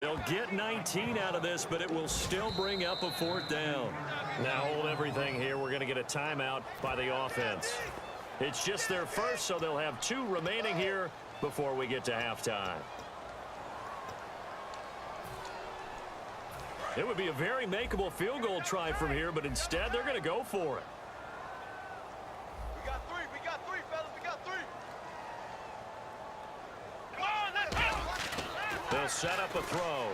They'll get 19 out of this, but it will still bring up a fourth down. Now hold everything here. We're going to get a timeout by the offense. It's just their first, so they'll have 2 remaining here before we get to halftime. It would be a very makeable field goal try from here, but instead they're going to go for it. We got 3, fellas, we got 3. Come on, let's go. They'll set up a throw.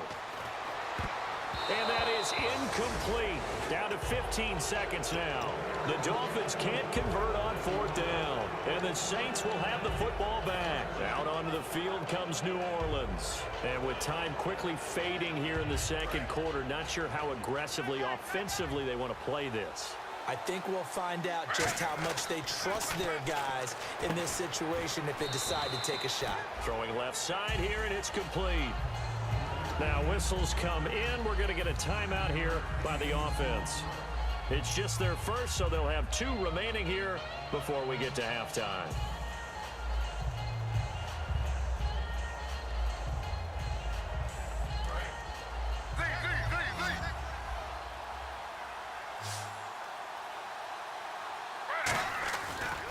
And that is incomplete. Down to 15 seconds now. The Dolphins can't convert on fourth down. And the Saints will have the football back. Out onto the field comes New Orleans. And with time quickly fading here in the second quarter, not sure how aggressively, offensively they want to play this. I think we'll find out just how much they trust their guys in this situation if they decide to take a shot. Throwing left side here, and it's complete. Now whistles come in. We're going to get a timeout here by the offense. It's just their first, so they'll have 2 remaining here before we get to halftime.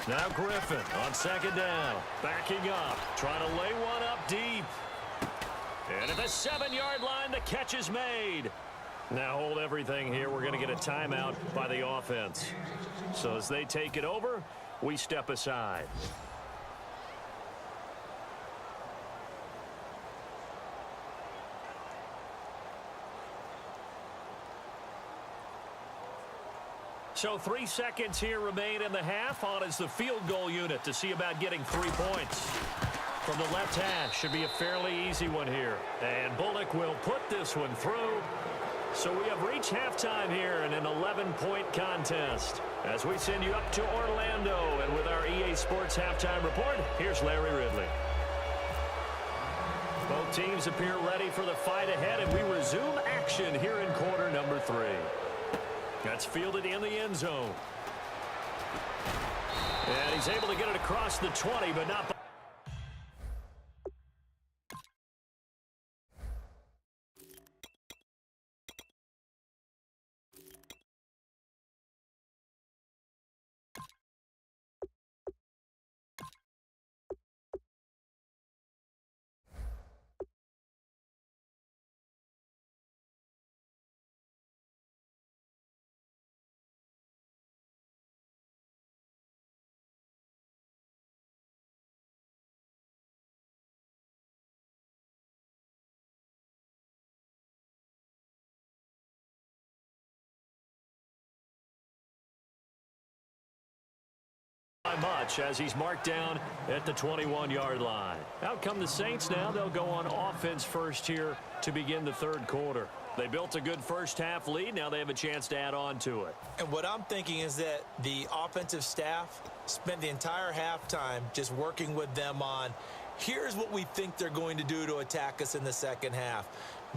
Now Griffin on second down. Backing up. Trying to lay one up deep. And at the 7-yard line, the catch is made. Now hold everything here. We're going to get a timeout by the offense. So as they take it over, we step aside. So 3 seconds here remain in the half. On is the field goal unit to see about getting 3 points. From the left hash, should be a fairly easy one here. And Bullock will put this one through. So we have reached halftime here in an 11-point contest. As we send you up to Orlando, and with our EA Sports Halftime Report, here's Larry Ridley. Both teams appear ready for the fight ahead, and we resume action here in quarter number 3. That's fielded in the end zone. And he's able to get it across the 20, but not... much as he's marked down at the 21-yard line. Out come the Saints now. They'll go on offense first here to begin the third quarter. They built a good first half lead. Now they have a chance to add on to it. And what I'm thinking is that the offensive staff spent the entire halftime just working with them on, here's what we think they're going to do to attack us in the second half.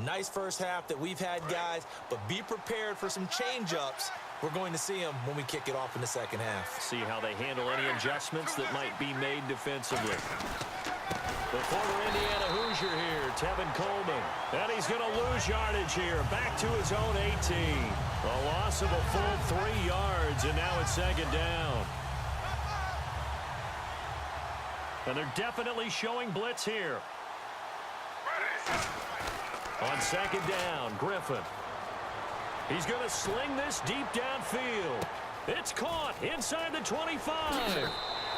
Nice first half that we've had, guys, but be prepared for some change-ups. We're going to see them when we kick it off in the second half. See how they handle any adjustments that might be made defensively. The former Indiana Hoosier here, Tevin Coleman. And he's going to lose yardage here. Back to his own 18. A loss of a full 3 yards, and now it's second down. And they're definitely showing blitz here. On second down, Griffin. He's going to sling this deep downfield. It's caught inside the 25.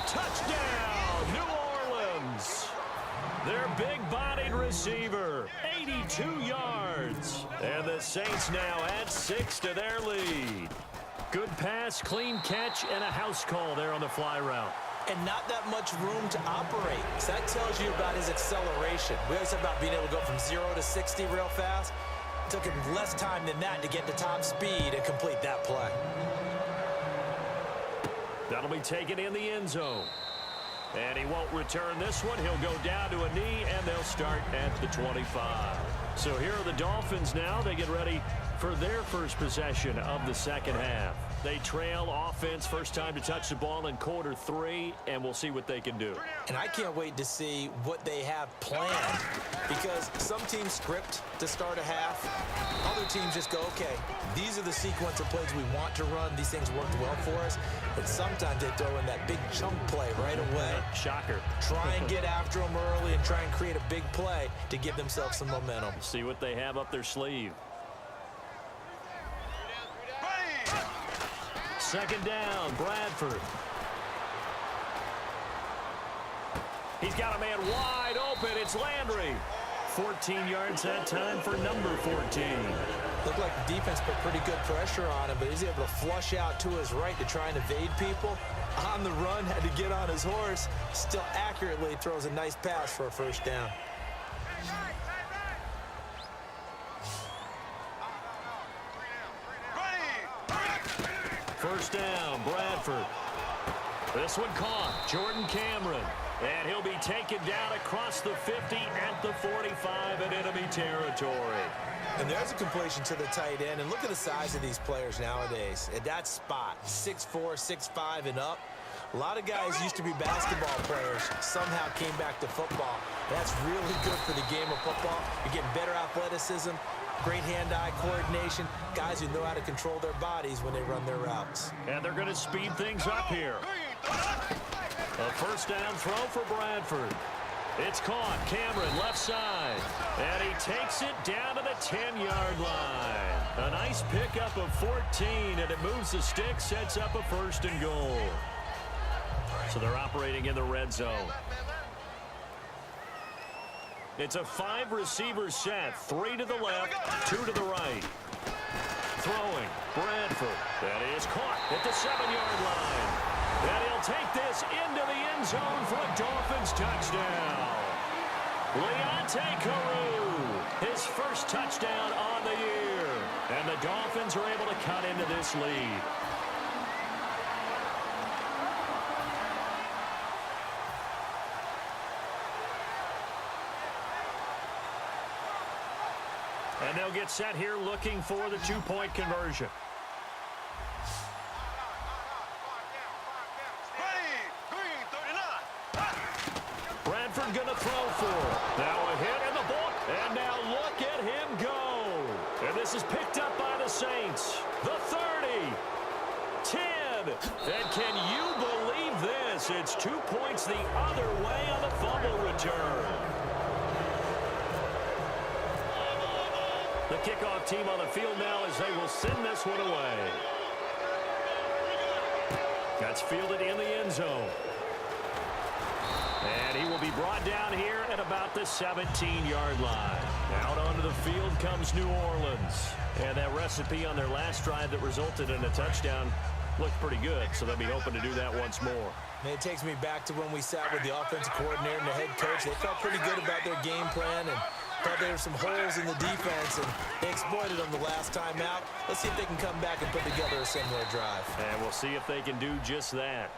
Touchdown, New Orleans. Their big-bodied receiver, 82 yards. And the Saints now add 6 to their lead. Good pass, clean catch, and a house call there on the fly route. And not that much room to operate. So that tells you about his acceleration. We always talk about being able to go from 0 to 60 real fast. It took him less time than that to get to top speed and complete that play. That'll be taken in the end zone. And he won't return this one. He'll go down to a knee, and they'll start at the 25. So here are the Dolphins now. They get ready for their first possession of the second half. They trail offense first time to touch the ball in quarter 3, and we'll see what they can do. And I can't wait to see what they have planned, because some teams script to start a half. Other teams just go, okay, these are the sequence of plays we want to run. These things worked well for us. And sometimes they throw in that big chunk play right away. Shocker. Try and get after them early and try and create a big play to give themselves some momentum. See what they have up their sleeve. Second down, Bradford. He's got a man wide open. It's Landry. 14 yards that time for number 14. Looked like the defense put pretty good pressure on him, but he's able to flush out to his right to try and evade people. On the run, had to get on his horse. Still accurately throws a nice pass for a first down. First down, Bradford. This one caught. Jordan Cameron. And he'll be taken down across the 50 at the 45 in enemy territory. And there's a completion to the tight end. And look at the size of these players nowadays. At that spot, 6'4", 6'5", and up. A lot of guys used to be basketball players, somehow came back to football. That's really good for the game of football. You're getting better athleticism, great hand-eye coordination, guys who know how to control their bodies when they run their routes. And they're going to speed things up here. A first down throw for Bradford. It's caught. Cameron left side. And he takes it down to the 10-yard line. A nice pickup of 14, and it moves the stick, sets up a first and goal. So they're operating in the red zone. It's a 5-receiver set. 3 to the left, 2 to the right. Throwing, Bradford. That is caught at the 7-yard line. And he'll take this into the end zone for a Dolphins touchdown. Leonte Carew, his first touchdown on the year. And the Dolphins are able to cut into this lead. And they'll get set here looking for the 2-point conversion. Bradford going to throw for it. Now a hit in the book. And now look at him go. And this is picked up by the Saints. The 30. 10. And can you believe this? It's 2 points the other way on the fumble return. The kickoff team on the field now as they will send this one away. That's fielded in the end zone. And he will be brought down here at about the 17-yard line. Out onto the field comes New Orleans. And that recipe on their last drive that resulted in a touchdown looked pretty good, so they'll be hoping to do that once more. And it takes me back to when we sat with the offensive coordinator and the head coach. They felt pretty good about their game plan and thought there were some holes in the defense, and they exploited them the last time out. Let's see if they can come back and put together a similar drive. And we'll see if they can do just that.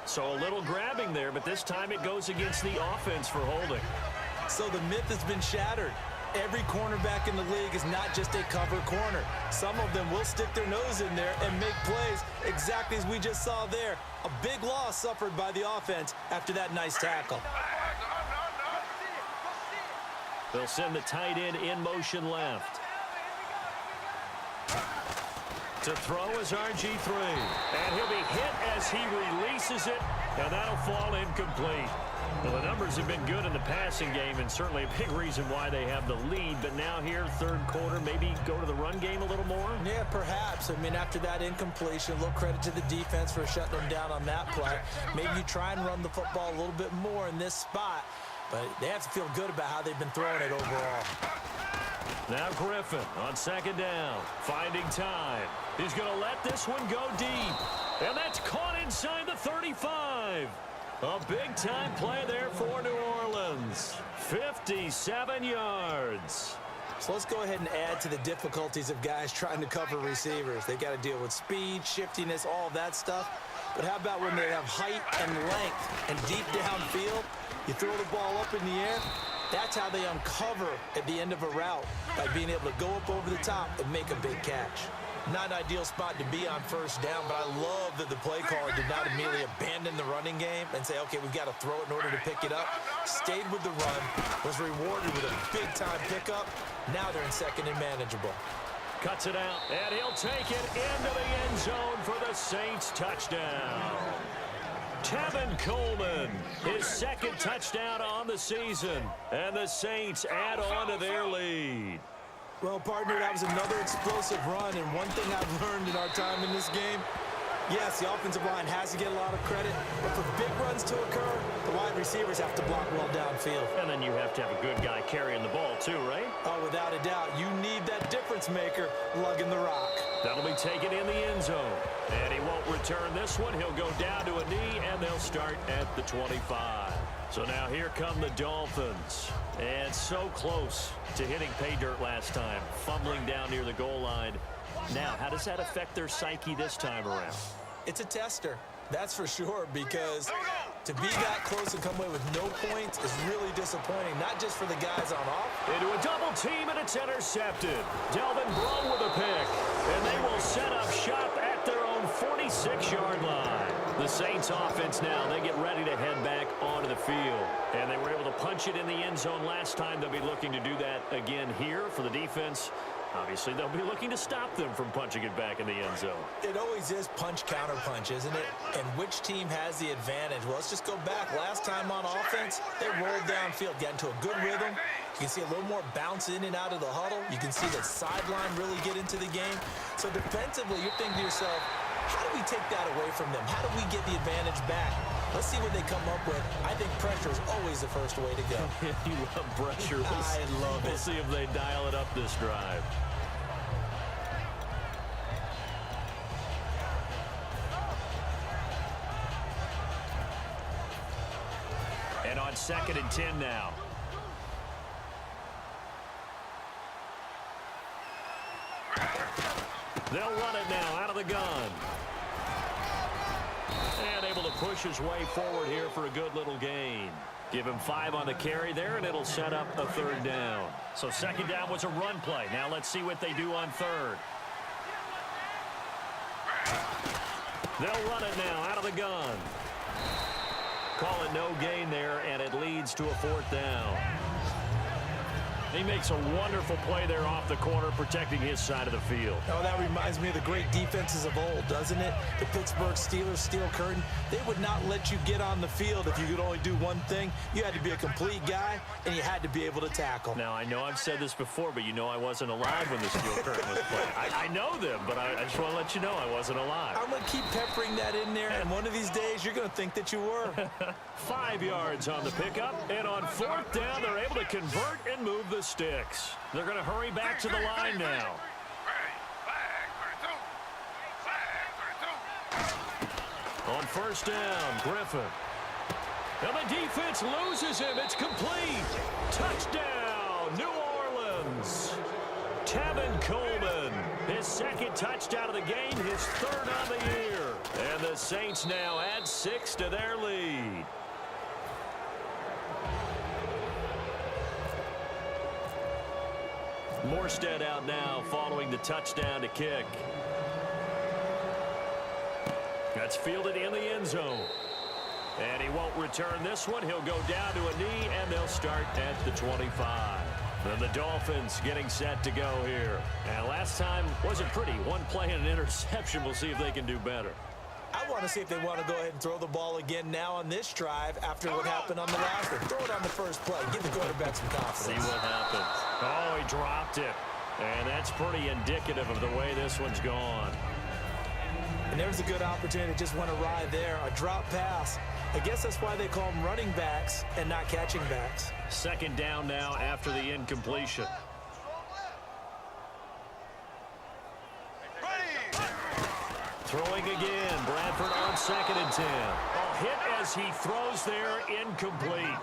So a little grabbing there, but this time it goes against the offense for holding. So the myth has been shattered. Every cornerback in the league is not just a cover corner. Some of them will stick their nose in there and make plays exactly as we just saw there. A big loss suffered by the offense after that nice tackle. They'll send the tight end in motion left. To throw is RG3. And he'll be hit as he releases it, and that'll fall incomplete. Well, the numbers have been good in the passing game, and certainly a big reason why they have the lead. But now here, third quarter, maybe go to the run game a little more? Yeah, perhaps. I mean, after that incompletion, a little credit to the defense for shutting them down on that play. Maybe you try and run the football a little bit more in this spot. But they have to feel good about how they've been throwing it overall. Now Griffin on second down, finding time. He's going to let this one go deep. And that's caught inside the 35. A big-time play there for New Orleans. 57 yards. So let's go ahead and add to the difficulties of guys trying to cover receivers. They got to deal with speed, shiftiness, all of that stuff. But how about when they have height and length and deep downfield? You throw the ball up in the air. That's how they uncover at the end of a route, by being able to go up over the top and make a big catch. Not an ideal spot to be on first down, but I love that the play caller did not immediately abandon the running game and say, okay, we've got to throw it in order to pick it up. Stayed with the run, was rewarded with a big-time pickup. Now they're in second and manageable. Cuts it out, and he'll take it into the end zone for the Saints touchdown. Tevin Coleman, his second touchdown on the season, and the Saints add on to their lead. Well, partner, that was another explosive run, and one thing I've learned in our time in this game, yes, the offensive line has to get a lot of credit, but for big runs to occur, the wide receivers have to block well downfield. And then you have to have a good guy carrying the ball too, right? Oh, without a doubt. You need that difference maker lugging the rock. That'll be taken in the end zone. And he won't return this one. He'll go down to a knee, and they'll start at the 25. So now here come the Dolphins. And so close to hitting pay dirt last time, fumbling down near the goal line. Now, how does that affect their psyche this time around? It's a tester, that's for sure, because to be that close and come away with no points is really disappointing, not just for the guys on off. Into a double team, and it's intercepted. Delvin Brown with a pick, and they will set up shop at their own 46-yard line. The Saints offense now, they get ready to head back onto the field. And they were able to punch it in the end zone last time. They'll be looking to do that again here for the defense. Obviously, they'll be looking to stop them from punching it back in the end zone. It always is punch-counter-punch, isn't it? And which team has the advantage? Well, let's just go back. Last time on offense, they rolled downfield, got into a good rhythm. You can see a little more bounce in and out of the huddle. You can see the sideline really get into the game. So defensively, you're thinking to yourself, how do we take that away from them? How do we get the advantage back? Let's see what they come up with. I think pressure is always the first way to go. You love pressure. I love it. We'll see if they dial it up this drive. And on 2nd and 10 now. They'll run it now out of the gun. And able to push his way forward here for a good little gain. Give him 5 on the carry there, and it'll set up a 3rd down. So 2nd down was a run play. Now let's see what they do on 3rd. They'll run it now out of the gun. Call it no gain there, and it leads to a 4th down. He makes a wonderful play there off the corner, protecting his side of the field. Oh, that reminds me of the great defenses of old, doesn't it? The Pittsburgh Steelers, steel curtain. They would not let you get on the field if you could only do one thing. You had to be a complete guy, and you had to be able to tackle. Now, I know I've said this before, but you know I wasn't alive when the steel curtain was played. I know them, but I just want to let you know I wasn't alive. I'm going to keep peppering that in there, and one of these days you're going to think that you were. 5 yards on the pickup, and on 4th down, they're able to convert and move the sticks. They're going to hurry back to the line now. On 1st down, Griffin. And the defense loses him. It's complete. Touchdown, New Orleans. Tevin Coleman, his 2nd touchdown of the game, his 3rd on the year. And the Saints now add 6 to their lead. Morstead out now following the touchdown to kick. That's fielded in the end zone. And he won't return this one. He'll go down to a knee, and they'll start at the 25. Then the Dolphins getting set to go here. And last time wasn't pretty. One play and an interception. We'll see if they can do better. I want to see if they want to go ahead and throw the ball again now on this drive after what happened on the last one. Throw it on the first play. Give the quarterback some confidence. See what happens. Oh, he dropped it. And that's pretty indicative of the way this one's gone. And there's a good opportunity. Just went awry there. A drop pass. I guess that's why they call them running backs and not catching backs. 2nd down now after the incompletion. Throwing again. Bradford on 2nd and 10. A hit as he throws there, incomplete.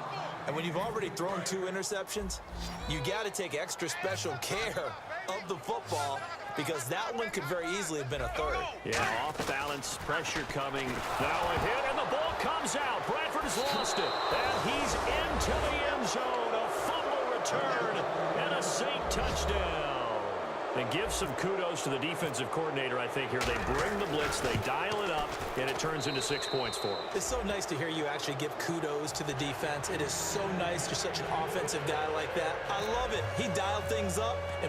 And when you've already thrown 2 interceptions, you got to take extra special care of the football because that one could very easily have been a 3rd. Yeah, off balance, pressure coming. Now a hit, and the ball comes out. Bradford has lost it. And he's into the end zone. A fumble return and a Saint touchdown. And give some kudos to the defensive coordinator, I think, here. They bring the blitz, they dial it up, and it turns into 6 points for them. It's so nice to hear you actually give kudos to the defense. It is so nice. You're such an offensive guy like that. I love it. He dialed things up. And